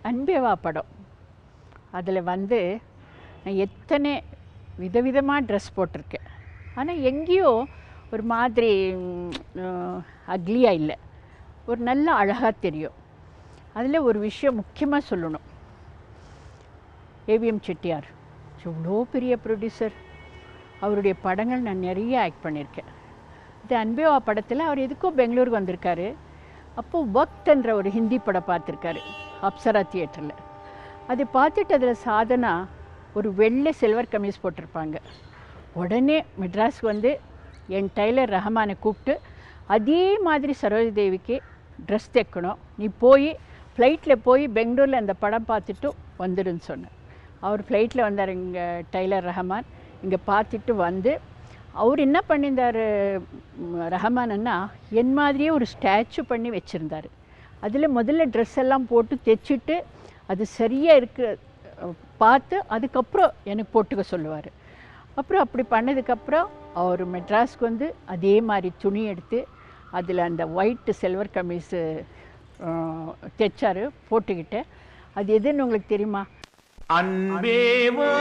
அன்பேவா படம். அதில் வந்து நான் எத்தனை விதவிதமாக ட்ரெஸ் போட்டிருக்கேன். ஆனால் எங்கேயோ ஒரு மாதிரி அக்லியாக இல்லை, ஒரு நல்ல அழகாக தெரியும். அதில் ஒரு விஷயம் முக்கியமாக சொல்லணும். ஏவிஎம் செட்டியார் எவ்வளோ பெரிய ப்ரொடியூசர், அவருடைய படங்கள் நான் நிறைய ஆக்ட் பண்ணியிருக்கேன். இது அன்பேவா படத்தில் அவர் எதுக்கோ பெங்களூருக்கு வந்திருக்காரு. அப்போது வக்த்ன்ற ஒரு ஹிந்தி படம் பார்த்துருக்காரு அப்சரா தியேட்டரில். அதை பார்த்துட்டு அதில் சாதனா ஒரு வெள்ளை சில்வர் கமீஸ் போட்டிருப்பாங்க. உடனே மெட்ராஸுக்கு வந்து என் டைலர் ரஹமானை கூப்பிட்டு, அதே மாதிரி சரோஜா தேவிக்கு ட்ரெஸ் தைக்கணும், நீ போய் ஃப்ளைட்டில் போய் பெங்களூரில் அந்த படம் பார்த்துட்டு வந்துடுன்னு சொன்னேன். அவர் ஃப்ளைட்டில் வந்தார் இங்கே டைலர் ரஹமான். இங்கே பார்த்துட்டு வந்து அவர் என்ன பண்ணியிருந்தார் ரஹமானன்னா, என் மாதிரியே ஒரு ஸ்டாச்சு பண்ணி வச்சுருந்தார். அதில் முதல்ல ட்ரெஸ் எல்லாம் போட்டு தைச்சிட்டு அது சரியாக இருக்கு பார்த்து அதுக்கப்புறம் எனக்கு போட்டுக்க சொல்லுவார். அப்புறம் அப்படி பண்ணதுக்கப்புறம் அவர் மெட்ராஸ்க்கு வந்து அதே மாதிரி துணி எடுத்து அதில் அந்த ஒயிட்டு சில்வர் கமீஸு தைச்சார், போட்டுக்கிட்டு. அது எதுன்னு உங்களுக்கு தெரியுமா? அன்பேவா